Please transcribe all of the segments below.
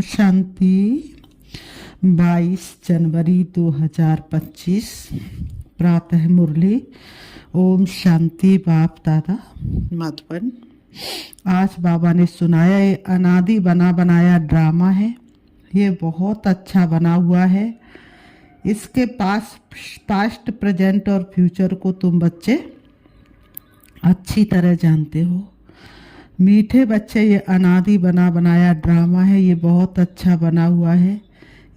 शांति। 22 जनवरी 2025 प्रातः मुरली। ओम शांति। बाप दादा मधुबन। आज बाबा ने सुनाया ये अनादि बना बनाया ड्रामा है। ये बहुत अच्छा बना हुआ है। इसके पास्ट प्रेजेंट और फ्यूचर को तुम बच्चे अच्छी तरह जानते हो। मीठे बच्चे, ये अनादि बना बनाया ड्रामा है। ये बहुत अच्छा बना हुआ है।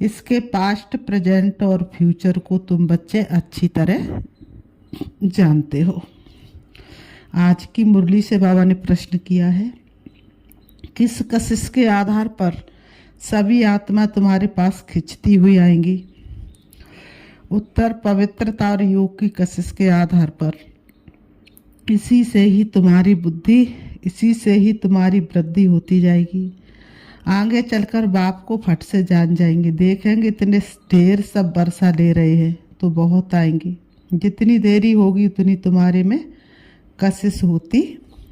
इसके पास्ट प्रेजेंट और फ्यूचर को तुम बच्चे अच्छी तरह जानते हो। आज की मुरली से बाबा ने प्रश्न किया है, किस कशिश के आधार पर सभी आत्मा तुम्हारे पास खिंचती हुई आएंगी? उत्तर, पवित्रता और योग की कशिश के आधार पर। इसी से ही तुम्हारी बुद्धि, इसी से ही तुम्हारी वृद्धि होती जाएगी। आगे चलकर बाप को फट से जान जाएंगे। देखेंगे इतने ढेर सब वर्षा ले रहे हैं तो बहुत आएंगे। जितनी देरी होगी उतनी तुम्हारे में कशिश होती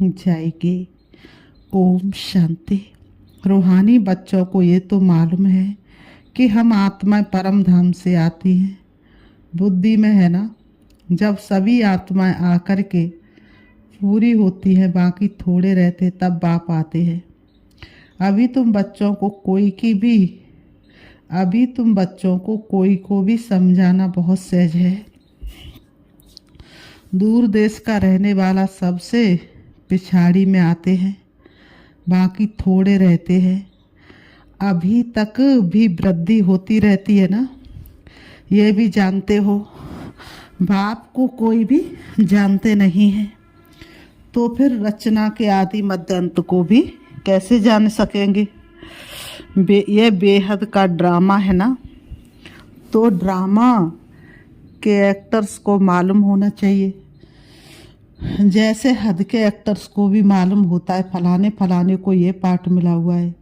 जाएगी। ओम शांति। रूहानी बच्चों को ये तो मालूम है कि हम आत्मा परम धाम से आती हैं। बुद्धि में है ना, जब सभी आत्माएं आकर के पूरी होती हैं, बाकी थोड़े रहते, तब बाप आते हैं। अभी तुम बच्चों को कोई को भी समझाना बहुत सहज है। दूर देश का रहने वाला सबसे पिछाड़ी में आते हैं, बाकी थोड़े रहते हैं। अभी तक भी वृद्धि होती रहती है ना, ये भी जानते हो। बाप को कोई भी जानते नहीं है, तो फिर रचना के आदि मध्य अंत को भी कैसे जान सकेंगे? ये बेहद का ड्रामा है ना, तो ड्रामा के एक्टर्स को मालूम होना चाहिए। जैसे हद के एक्टर्स को भी मालूम होता है फलाने फलाने को ये पार्ट मिला हुआ है।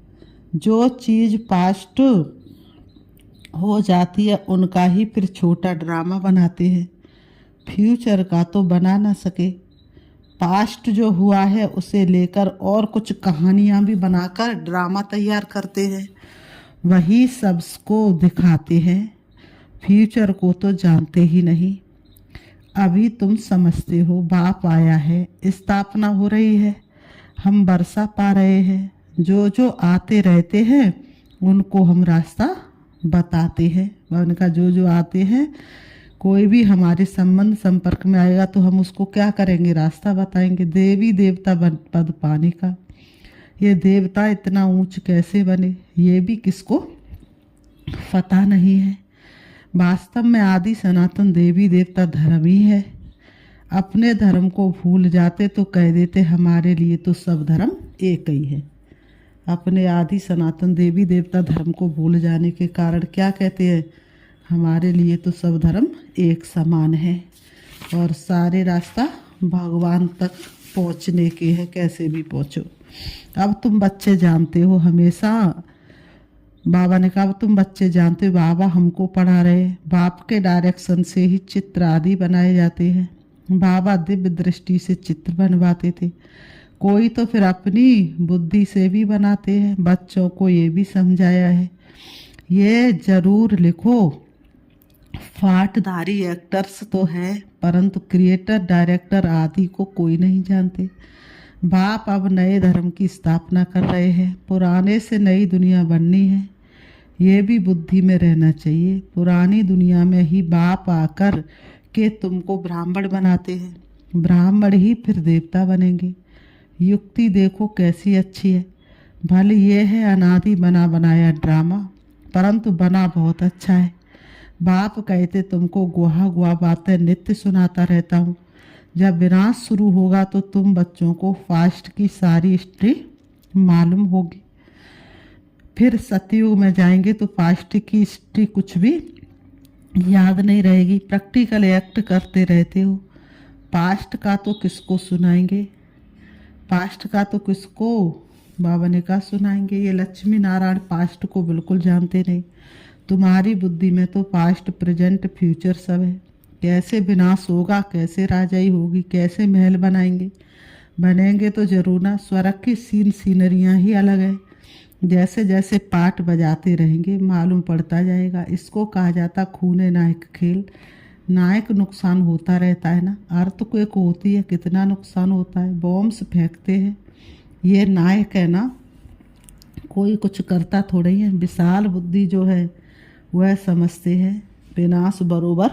जो चीज़ पास्ट हो जाती है उनका ही फिर छोटा ड्रामा बनाते हैं। फ्यूचर का तो बना ना सके। पास्ट जो हुआ है उसे लेकर और कुछ कहानियाँ भी बनाकर ड्रामा तैयार करते हैं, वही सबको दिखाते हैं। फ्यूचर को तो जानते ही नहीं। अभी तुम समझते हो बाप आया है, स्थापना हो रही है, हम वर्षा पा रहे हैं। जो जो आते रहते हैं उनको हम रास्ता बताते हैं। उनका जो जो आते हैं, कोई भी हमारे संबंध संपर्क में आएगा तो हम उसको क्या करेंगे? रास्ता बताएंगे। देवी देवता पद पाने का। ये देवता इतना ऊंच कैसे बने, ये भी किसको पता नहीं है। वास्तव में आदि सनातन देवी देवता धर्म ही है। अपने धर्म को भूल जाते तो कह देते हमारे लिए तो सब धर्म एक ही है। अपने आदि सनातन देवी देवता धर्म को भूल जाने के कारण क्या कहते हैं? हमारे लिए तो सब धर्म एक समान है और सारे रास्ता भगवान तक पहुंचने के हैं, कैसे भी पहुंचो। अब तुम बच्चे जानते हो, हमेशा बाबा ने कहा तुम बच्चे जानते हो बाबा हमको पढ़ा रहे। बाप के डायरेक्शन से ही चित्र आदि बनाए जाते हैं। बाबा दिव्य दृष्टि से चित्र बनवाते थे। कोई तो फिर अपनी बुद्धि से भी बनाते हैं। बच्चों को ये भी समझाया है, ये जरूर लिखो, फाटधारी एक्टर्स तो है परंतु क्रिएटर डायरेक्टर आदि को कोई नहीं जानते। बाप अब नए धर्म की स्थापना कर रहे हैं। पुराने से नई दुनिया बननी है, ये भी बुद्धि में रहना चाहिए। पुरानी दुनिया में ही बाप आकर के तुमको ब्राह्मण बनाते हैं, ब्राह्मण ही फिर देवता बनेंगे। युक्ति देखो कैसी अच्छी है। भले ये है अनादि बना बनाया ड्रामा, परंतु बना बहुत अच्छा है। बाप कहते तुमको गुहा गुहा बातें नित्य सुनाता रहता हूँ। जब विनाश शुरू होगा तो तुम बच्चों को फास्ट की सारी हिस्ट्री मालूम होगी। फिर सतयुग में जाएंगे तो पास्ट की हिस्ट्री कुछ भी याद नहीं रहेगी। प्रैक्टिकल एक्ट करते रहते हो। पास्ट का तो किसको सुनाएंगे? पास्ट का तो किसको बाबा ने कहा सुनाएंगे? ये लक्ष्मी नारायण पास्ट को बिल्कुल जानते नहीं। तुम्हारी बुद्धि में तो पास्ट प्रेजेंट फ्यूचर सब है। कैसे विनाश होगा, कैसे राजाई होगी, कैसे महल बनाएंगे? बनेंगे तो जरूर ना। स्वर्ग की सीनरियाँ ही अलग है। जैसे जैसे पाठ बजाते रहेंगे मालूम पड़ता जाएगा। इसको कहा जाता खूने नायक खेल। नायक नुकसान होता रहता है ना, अर्थ को एक होती है कितना नुकसान होता है। बॉम्ब्स फेंकते हैं, ये नायक है ना, कोई कुछ करता थोड़ा ही है। विशाल बुद्धि जो है वह समझते हैं विनाश बरोबर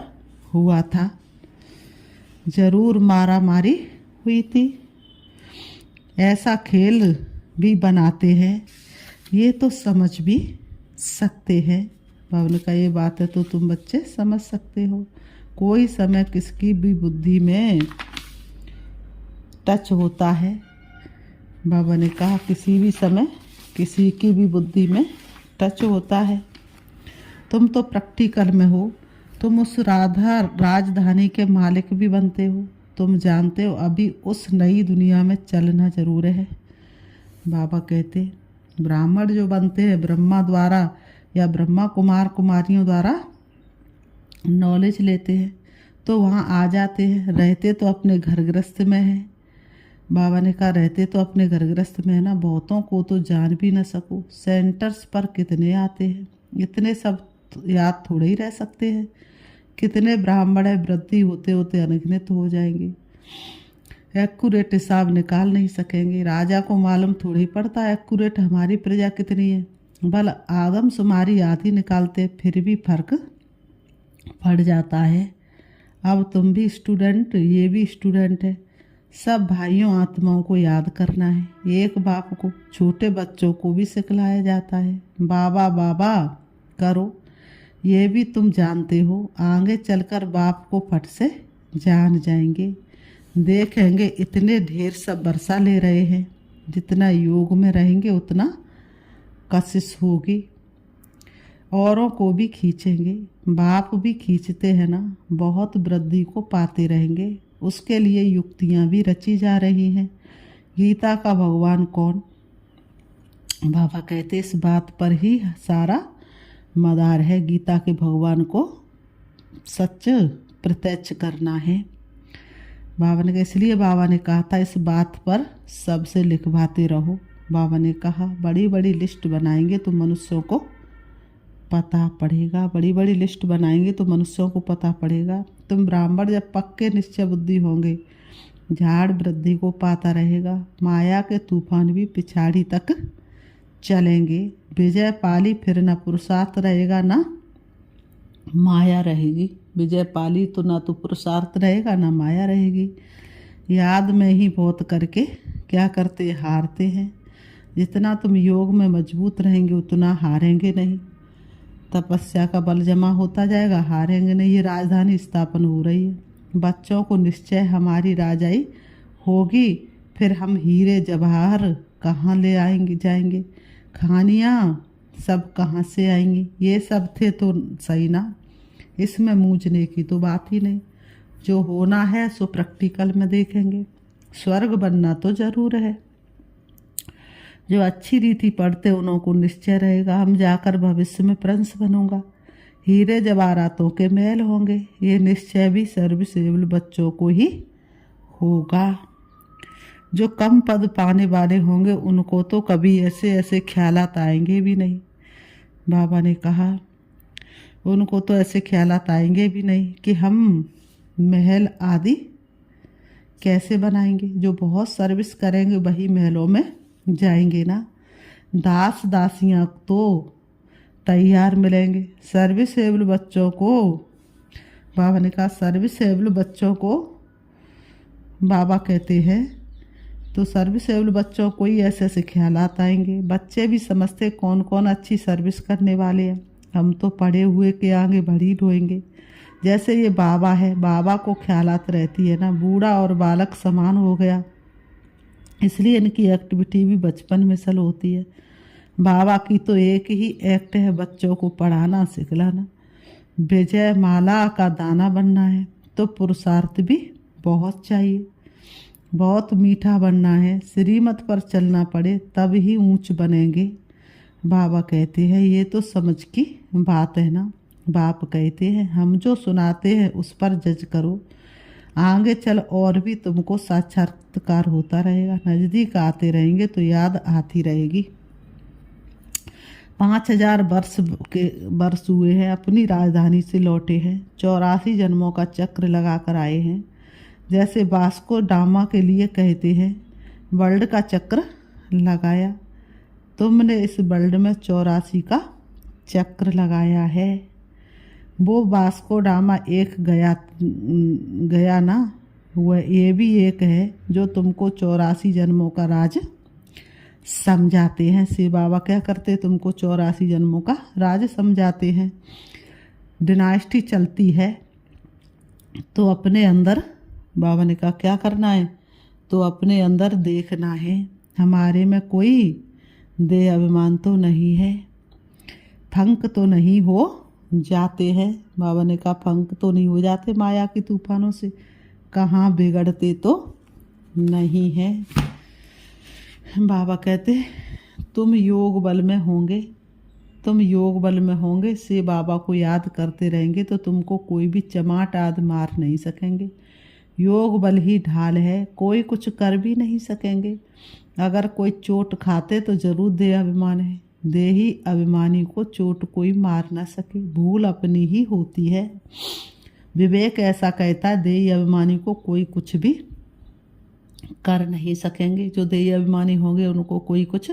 हुआ था, जरूर मारा मारी हुई थी। ऐसा खेल भी बनाते हैं, ये तो समझ भी सकते हैं। भावना का ये बात है तो तुम बच्चे समझ सकते हो। कोई समय किसकी भी बुद्धि में टच होता है। बाबा ने कहा किसी भी समय किसी की भी बुद्धि में टच होता है। तुम तो प्रैक्टिकल में हो, तुम उस राधा राजधानी के मालिक भी बनते हो। तुम जानते हो अभी उस नई दुनिया में चलना जरूर है। बाबा कहते ब्राह्मण जो बनते हैं ब्रह्मा द्वारा या ब्रह्मा कुमार कुमारियों द्वारा नॉलेज लेते हैं तो वहाँ आ जाते हैं। रहते तो अपने घर गृहस्थ में है। बाबा ने कहा रहते तो अपने घर गृहस्थ में है ना, बहुतों को तो जान भी ना सको। सेंटर्स पर कितने आते हैं, इतने सब याद थोड़े ही रह सकते हैं। कितने ब्राह्मण है, वृद्धि होते होते अनगिनत हो जाएंगे। एक्यूरेट हिसाब निकाल नहीं सकेंगे। राजा को मालूम थोड़ी पड़ता है एक्यूरेट हमारी प्रजा कितनी है। भल आदमशुमारी आधी निकालते फिर भी फर्क पड़ जाता है। अब तुम भी स्टूडेंट, ये भी स्टूडेंट है। सब भाइयों आत्माओं को याद करना है। एक बाप को छोटे बच्चों को भी सिखलाया जाता है, बाबा बाबा करो। ये भी तुम जानते हो, आगे चलकर बाप को फट से जान जाएंगे। देखेंगे इतने ढेर सब वर्षा ले रहे हैं, जितना योग में रहेंगे उतना कशिश होगी। औरों को भी खींचेंगे, बाप भी खींचते हैं ना। बहुत वृद्धि को पाते रहेंगे, उसके लिए युक्तियां भी रची जा रही हैं। गीता का भगवान कौन? बाबा कहते इस बात पर ही सारा मदार है। गीता के भगवान को सच प्रत्यक्ष करना है। बाबा ने इसलिए बाबा ने कहा था इस बात पर सबसे लिखवाते रहो। बाबा ने कहा बड़ी बड़ी लिस्ट बनाएंगे तो मनुष्यों को पता पड़ेगा। बड़ी बड़ी लिस्ट बनाएंगे तो मनुष्यों को पता पड़ेगा। तुम ब्राह्मण जब पक्के निश्चय बुद्धि होंगे, झाड़ वृद्धि को पाता रहेगा। माया के तूफान भी पिछाड़ी तक चलेंगे। विजय पाली फिर न पुरुषार्थ रहेगा ना माया रहेगी। विजय पाली तो ना तो पुरुषार्थ रहेगा ना माया रहेगी। याद में ही बहुत करके क्या करते हारते हैं। जितना तुम योग में मजबूत रहेंगे उतना हारेंगे नहीं। तपस्या का बल जमा होता जाएगा, हारेंगे नहीं। ये राजधानी स्थापन हो रही है। बच्चों को निश्चय हमारी राजाई होगी, फिर हम हीरे जवाहर कहाँ ले आएंगे जाएंगे, खानियाँ सब कहाँ से आएंगी। ये सब थे तो सही ना, इसमें मूझने की तो बात ही नहीं। जो होना है सो प्रैक्टिकल में देखेंगे। स्वर्ग बनना तो जरूर है। जो अच्छी रीति पढ़ते उन्हों को निश्चय रहेगा हम जाकर भविष्य में प्रिंस बनूंगा, हीरे जवाहरातों के महल होंगे। ये निश्चय भी सर्विसेबल बच्चों को ही होगा। जो कम पद पाने वाले होंगे उनको तो कभी ऐसे ऐसे ख्यालात आएंगे भी नहीं। बाबा ने कहा उनको तो ऐसे ख्यालात आएंगे भी नहीं कि हम महल आदि कैसे बनाएंगे। जो बहुत सर्विस करेंगे वही महलों में जाएंगे ना। दास दासियां तो तैयार मिलेंगे। सर्विसेबल बच्चों को बाबा ने कहा सर्विसेबल बच्चों को बाबा कहते हैं तो सर्विसेबल बच्चों को ही ऐसे ऐसे ख्यालात आएंगे। बच्चे भी समझते कौन कौन अच्छी सर्विस करने वाले हैं। हम तो पढ़े हुए के आगे भड़ी ढोएंगे। जैसे ये बाबा है, बाबा को ख्यालात रहती है ना, बूढ़ा और बालक समान हो गया, इसलिए इनकी एक्टिविटी भी बचपन में सल होती है। बाबा की तो एक ही एक्ट है, बच्चों को पढ़ाना सिखलाना। विजय माला का दाना बनना है तो पुरुषार्थ भी बहुत चाहिए। बहुत मीठा बनना है, श्रीमत पर चलना पड़े तब ही ऊंच बनेंगे। बाबा कहते हैं ये तो समझ की बात है ना। बाप कहते हैं हम जो सुनाते हैं उस पर जज करो। आगे चल और भी तुमको साक्षात्कार होता रहेगा। नज़दीक आते रहेंगे तो याद आती रहेगी। 5000 वर्ष हुए हैं, अपनी राजधानी से लौटे हैं, 84 जन्मों का चक्र लगा कर आए हैं। जैसे वास्को डामा के लिए कहते हैं, वर्ल्ड का चक्र लगाया। तुमने इस वर्ल्ड में 84 का चक्र लगाया है। वो वास्को डामा एक गया ना, वह ये भी एक है जो तुमको 84 जन्मों का राज समझाते हैं। शिव बाबा क्या करते, तुमको 84 जन्मों का राज समझाते हैं। डिनास्टी चलती है तो अपने अंदर, बाबा ने कहा क्या करना है, तो अपने अंदर देखना है हमारे में कोई देह अभिमान तो नहीं है, फंक तो नहीं हो जाते हैं। बाबा ने कहा फंक तो नहीं हो जाते माया की तूफानों से, कहाँ बिगड़ते तो नहीं है। बाबा कहते तुम योग बल में होंगे, तुम योग बल में होंगे से बाबा को याद करते रहेंगे तो तुमको कोई भी चमाट आदि मार नहीं सकेंगे। योग बल ही ढाल है, कोई कुछ कर भी नहीं सकेंगे। अगर कोई चोट खाते तो जरूर देह अभिमान है, देही अभिमानी को चोट कोई मार ना सके, भूल अपनी ही होती है। विवेक ऐसा कहता है देही अभिमानी को कोई कुछ भी कर नहीं सकेंगे। जो देही अभिमानी होंगे उनको कोई कुछ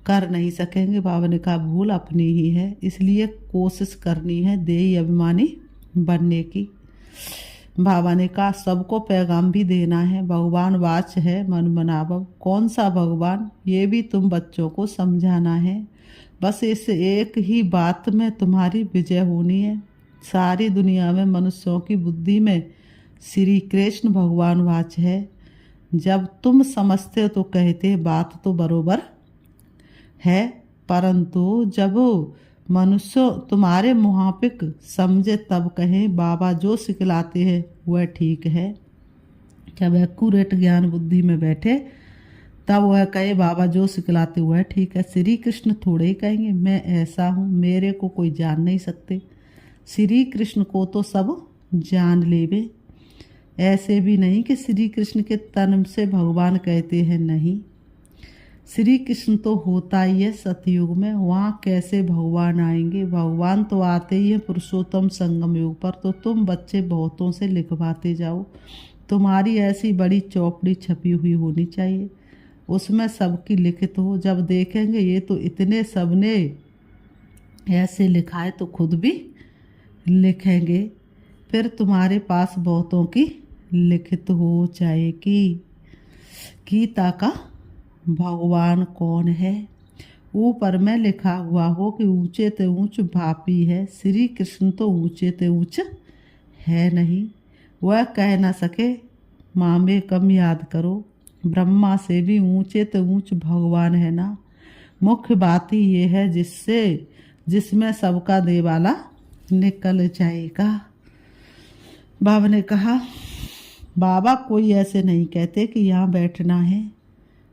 कर नहीं सकेंगे। बाबा ने कहा भूल अपनी ही है, इसलिए कोशिश करनी है देही अभिमानी बनने की। बाबा ने कहा सबको पैगाम भी देना है, भगवान वाच है मन बनावब। कौन सा भगवान, ये भी तुम बच्चों को समझाना है। बस इस एक ही बात में तुम्हारी विजय होनी है। सारी दुनिया में मनुष्यों की बुद्धि में श्री कृष्ण भगवान वाच है। जब तुम समझते हो तो कहते बात तो बरोबर है, परंतु जब मनुष्य तुम्हारे मुहापिक समझे तब कहें बाबा जो सिखलाते हैं वह ठीक है। जब एक्यूरेट ज्ञान बुद्धि में बैठे तब वह कहे बाबा जो सिखलाते हुआ है ठीक है। श्री कृष्ण थोड़े ही कहेंगे मैं ऐसा हूँ, मेरे को कोई जान नहीं सकते। श्री कृष्ण को तो सब जान लेवे। ऐसे भी नहीं कि श्री कृष्ण के तन से भगवान कहते हैं, नहीं, श्री कृष्ण तो होता ही है सतयुग में, वहाँ कैसे भगवान आएंगे। भगवान तो आते ही है पुरुषोत्तम संगम युग पर। तो तुम बच्चे बहुतों से लिखवाते जाओ, तुम्हारी ऐसी बड़ी चौपड़ी छपी हुई होनी चाहिए, उसमें सबकी लिखित हो। जब देखेंगे ये तो इतने सबने ऐसे लिखा है तो खुद भी लिखेंगे, फिर तुम्हारे पास बहुतों की लिखित हो जाएगी। गीता का भगवान कौन है, ऊपर में लिखा हुआ हो कि ऊंचे ते ऊंच भापी है। श्री कृष्ण तो ऊंचे ते ऊंच है नहीं, वह कह ना सके माँ में कम याद करो। ब्रह्मा से भी ऊंचे ते ऊंच भगवान है ना। मुख्य बात ही ये है जिसमें सबका देवाला निकल जाएगा। बाबा ने कहा बाबा कोई ऐसे नहीं कहते कि यहाँ बैठना है।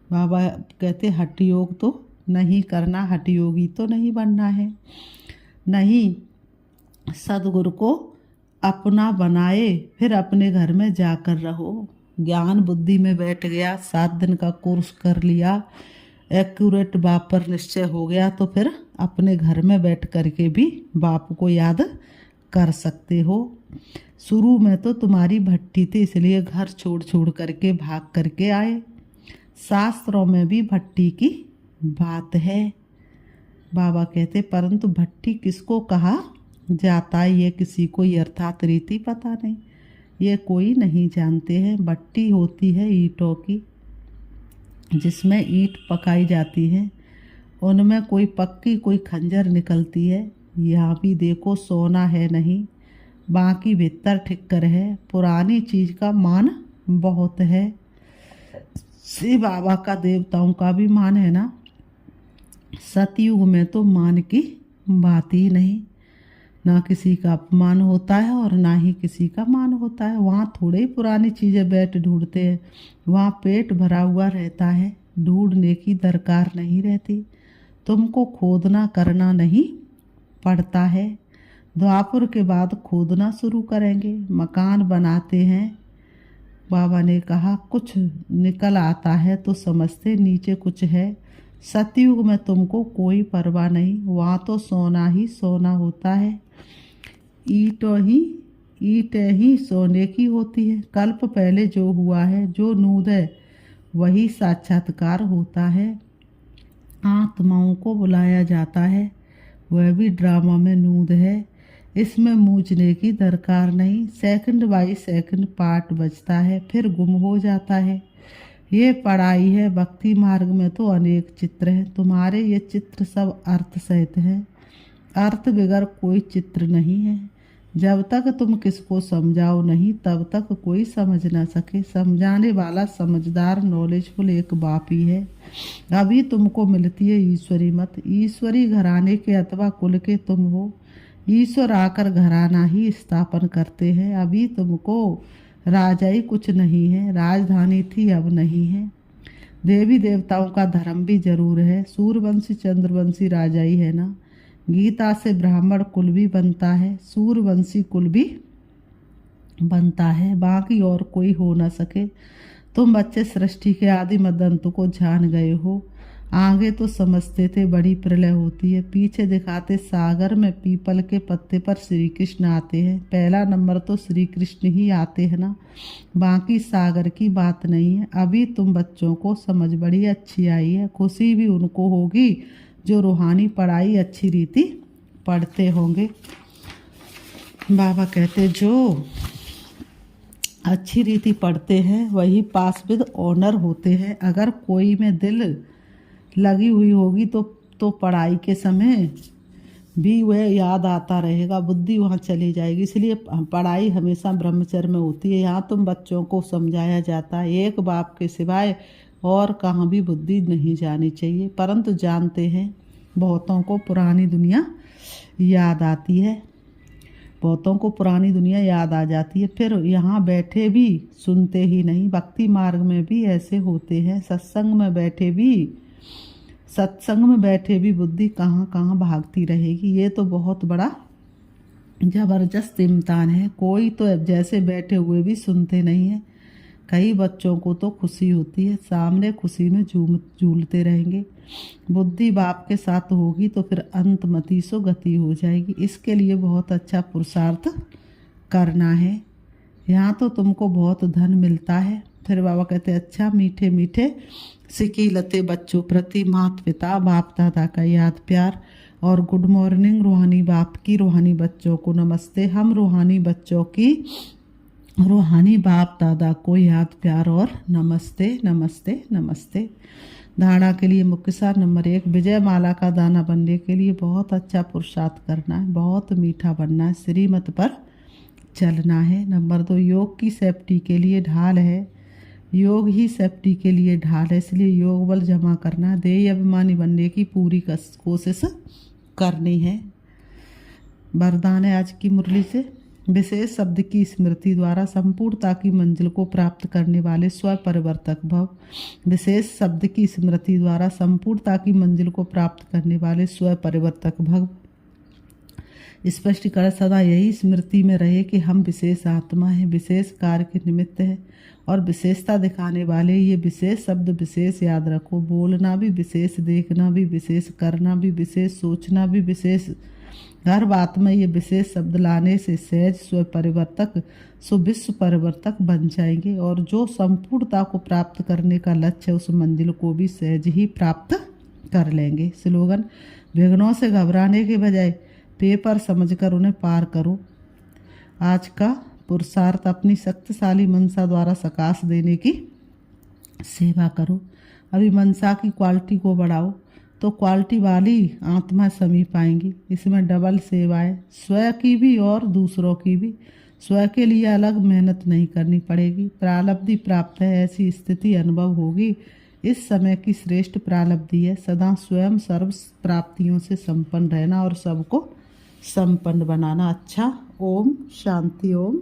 बाबा कहते हठ योग तो नहीं करना, हठ योगी तो नहीं बनना है। नहीं, सदगुरु को अपना बनाए फिर अपने घर में जाकर रहो। ज्ञान बुद्धि में बैठ गया, 7 दिन का कोर्स कर लिया, एक्यूरेट बाप पर निश्चय हो गया तो फिर अपने घर में बैठ करके भी बाप को याद कर सकते हो। शुरू में तो तुम्हारी भट्टी थी इसलिए घर छोड़ छोड़ करके भाग करके आए। शास्त्रों में भी भट्टी की बात है। बाबा कहते परंतु भट्टी किसको कहा जाता है ये किसी को अर्थात रीति पता नहीं, ये कोई नहीं जानते हैं। भट्टी होती है ईंटों की, जिसमें ईंट पकाई जाती है, उनमें कोई पक्की कोई खंजर निकलती है। यहाँ भी देखो सोना है नहीं, बाकी भीतर ठिक्कर है। पुरानी चीज़ का मान बहुत है। शिव बाबा का देवताओं का भी मान है ना। सतयुग में तो मान की बात ही नहीं, ना किसी का अपमान होता है और ना ही किसी का मान होता है। वहाँ थोड़े ही पुरानी चीज़ें बैठ ढूंढते हैं, वहाँ पेट भरा हुआ रहता है, ढूंढने की दरकार नहीं रहती। तुमको खोदना करना नहीं पड़ता है। द्वापर के बाद खोदना शुरू करेंगे। मकान बनाते हैं, बाबा ने कहा कुछ निकल आता है तो समझते नीचे कुछ है, सतयुग में तुमको कोई परवाह नहीं, वहाँ तो सोना ही सोना होता है। ईंटें ही सोने की होती है। कल्प पहले जो हुआ है, जो नूद है, वही साक्षात्कार होता है। आत्माओं को बुलाया जाता है, वह भी ड्रामा में नूद है। इसमें मूझने की दरकार नहीं। सेकंड बाई सेकंड पाठ बजता है, फिर गुम हो जाता है। ये पढ़ाई है। भक्ति मार्ग में तो अनेक चित्र हैं। तुम्हारे ये चित्र सब अर्थ सहित हैं। अर्थ बगैर कोई चित्र नहीं है। जब तक तुम किसको समझाओ नहीं, तब तक कोई समझ ना सके। समझाने वाला समझदार नॉलेजफुल एक बाप ही है। अभी तुमको मिलती है ईश्वरी मत। ईश्वरी घराने के अथवा कुल के तुम हो। ईश्वर आकर घराना ही स्थापन करते हैं। अभी तुमको राजाई कुछ नहीं है, राजधानी थी अब नहीं है। देवी देवताओं का धर्म भी जरूर है। सूर्यवंशी चंद्रवंशी राजाई है ना। गीता से ब्राह्मण कुल भी बनता है, सूर्यवंशी कुल भी बनता है, बाकी और कोई हो न सके। तुम बच्चे सृष्टि के आदि मदंत को जान गए हो। आगे तो समझते थे बड़ी प्रलय होती है, पीछे दिखाते सागर में पीपल के पत्ते पर श्री कृष्ण आते हैं। पहला नंबर तो श्री कृष्ण ही आते हैं ना, बाकी सागर की बात नहीं है। अभी तुम बच्चों को समझ बड़ी अच्छी आई है। खुशी भी उनको होगी जो रूहानी पढ़ाई अच्छी रीति पढ़ते होंगे। बाबा कहते जो अच्छी रीति पढ़ते हैं वही पास विद ऑनर होते हैं। अगर कोई में दिल लगी हुई होगी तो पढ़ाई के समय भी वह याद आता रहेगा, बुद्धि वहाँ चली जाएगी। इसलिए पढ़ाई हमेशा ब्रह्मचर्य में होती है। यहाँ तुम बच्चों को समझाया जाता है, एक बाप के सिवाय और कहाँ भी बुद्धि नहीं जानी चाहिए। परंतु जानते हैं बहुतों को पुरानी दुनिया याद आती है, बहुतों को पुरानी दुनिया याद आ जाती है। फिर यहाँ बैठे भी सुनते ही नहीं। भक्ति मार्ग में भी ऐसे होते हैं। सत्संग में बैठे भी बुद्धि कहाँ कहाँ भागती रहेगी। ये तो बहुत बड़ा ज़बरदस्त इम्तिहान है। कोई तो जैसे बैठे हुए भी सुनते नहीं है। कई बच्चों को तो खुशी होती है, सामने खुशी में झूलते रहेंगे। बुद्धि बाप के साथ होगी तो फिर अंतमति सो गति हो जाएगी। इसके लिए बहुत अच्छा पुरुषार्थ करना है। यहाँ तो तुमको बहुत धन मिलता है। फिर बाबा कहते अच्छा मीठे मीठे सिकी लते बच्चों प्रति माता पिता बाप दादा का याद प्यार और गुड मॉर्निंग। रूहानी बाप की रूहानी बच्चों को नमस्ते। हम रूहानी बच्चों की रूहानी बाप दादा को याद प्यार और नमस्ते नमस्ते नमस्ते। धारणा के लिए मुख्य सार नंबर 1, विजय माला का दाना बनने के लिए बहुत अच्छा पुरुषार्थ करना है, बहुत मीठा बनना है, श्रीमत पर चलना है। नंबर 2, योग की सेफ्टी के लिए ढाल है, योग ही सेफ्टी के लिए ढाल है। इसलिए योग बल जमा करना, देह अभिमानी बनने की पूरी कोशिश करनी है। वरदान है आज की मुरली से, विशेष शब्द की स्मृति द्वारा संपूर्णता की मंजिल को प्राप्त करने वाले स्व परिवर्तक भव। विशेष शब्द की स्मृति द्वारा संपूर्णता की मंजिल को प्राप्त करने वाले स्व परिवर्तक भव। स्पष्टीकरण सदा यही स्मृति में रहे कि हम विशेष आत्मा हैं, विशेष कार्य के निमित्त है और विशेषता दिखाने वाले। ये विशेष शब्द विशेष याद रखो। बोलना भी विशेष, देखना भी विशेष, करना भी विशेष, सोचना भी विशेष। हर बात में ये विशेष शब्द लाने से सहज स्व परिवर्तक विश्व परिवर्तक बन जाएंगे और जो संपूर्णता को प्राप्त करने का लक्ष्य है उस मंजिल को भी सहज ही प्राप्त कर लेंगे। स्लोगन, विघ्नों से घबराने के बजाय पेपर समझकर उन्हें पार करो। आज का पुरुषार्थ अपनी शक्तिशाली मनसा द्वारा सकाश देने की सेवा करो। अभी मनसा की क्वालिटी को बढ़ाओ तो क्वालिटी वाली आत्मा समीप आएंगी। इसमें डबल सेवा है, स्वयं की भी और दूसरों की भी। स्वयं के लिए अलग मेहनत नहीं करनी पड़ेगी। प्रालब्धि प्राप्त है, ऐसी स्थिति अनुभव होगी। इस समय की श्रेष्ठ प्रालब्धि है सदा स्वयं सर्व प्राप्तियों से संपन्न रहना और सबको संपन्न बनाना। अच्छा, ओम शांति। ओम।